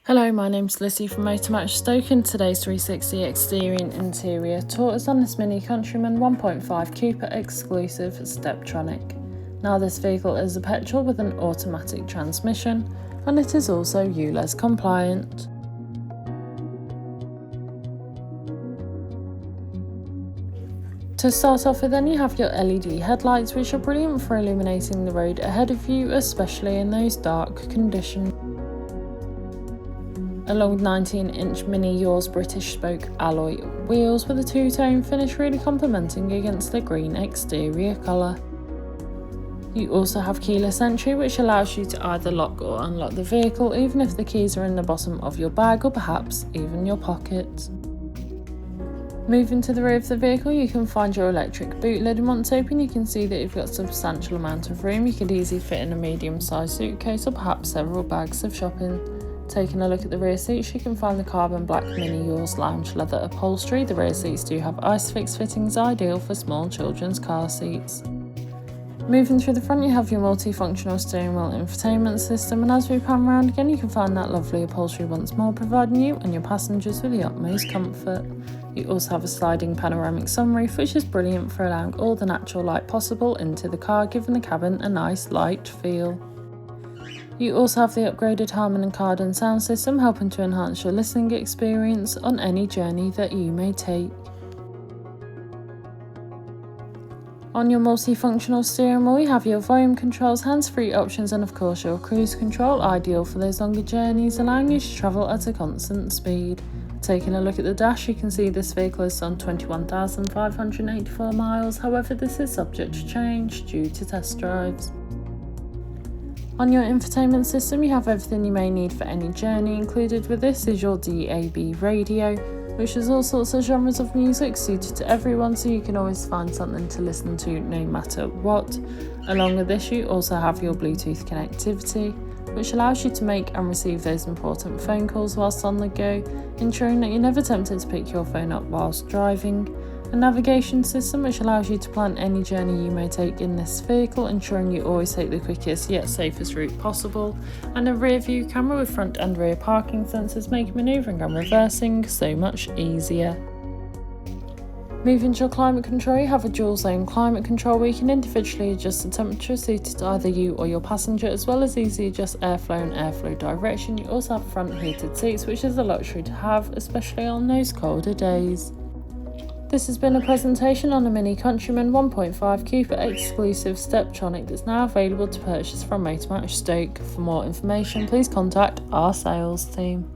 Hello, my name's Lizzie from Motor Match Stoke, and today's 360 exterior and interior tour is on this MINI Countryman 1.5 Cooper Exclusive Steptronic. Now, this vehicle is a petrol with an automatic transmission, and it is also ULEZ compliant. To start off with, then you have your LED headlights, which are brilliant for illuminating the road ahead of you, especially in those dark conditions. Along with 19-inch mini Yours British spoke alloy wheels with a two-tone finish, really complementing against the green exterior colour. You also have keyless entry, which allows you to either lock or unlock the vehicle, even if the keys are in the bottom of your bag or perhaps even your pocket. Moving to the rear of the vehicle, you can find your electric boot lid, and once open you can see that you've got a substantial amount of room. You could easily fit in a medium-sized suitcase or perhaps several bags of shopping. Taking a look at the rear seats, you can find the carbon black Mini Yours lounge leather upholstery. The rear seats do have ISOFIX fittings, ideal for small children's car seats. Moving through the front, you have your multifunctional steering wheel infotainment system, and as we pan around again you can find that lovely upholstery once more, providing you and your passengers with the utmost comfort. You also have a sliding panoramic sunroof, which is brilliant for allowing all the natural light possible into the car, giving the cabin a nice light feel. You also have the upgraded Harman & Kardon sound system, helping to enhance your listening experience on any journey that you may take. On your multifunctional steering wheel, you have your volume controls, hands-free options, and of course your cruise control, ideal for those longer journeys, allowing you to travel at a constant speed. Taking a look at the dash, you can see this vehicle has done 21,584 miles, however this is subject to change due to test drives. On your infotainment system, you have everything you may need for any journey. Included with this is your DAB radio, which has all sorts of genres of music suited to everyone, so you can always find something to listen to no matter what. Along with this, you also have your Bluetooth connectivity, which allows you to make and receive those important phone calls whilst on the go, ensuring that you're never tempted to pick your phone up whilst driving. A navigation system which allows you to plan any journey you may take in this vehicle, ensuring you always take the quickest yet safest route possible, and a rear view camera with front and rear parking sensors, making manoeuvring and reversing so much easier. Moving to your climate control, you have a dual zone climate control where you can individually adjust the temperature suited to either you or your passenger, as well as easily adjust airflow and airflow direction. You also have front heated seats, which is a luxury to have, especially on those colder days. This has been a presentation on the MINI Countryman 1.5 Cooper Exclusive Steptronic that's now available to purchase from Motor Match Stoke. For more information, please contact our sales team.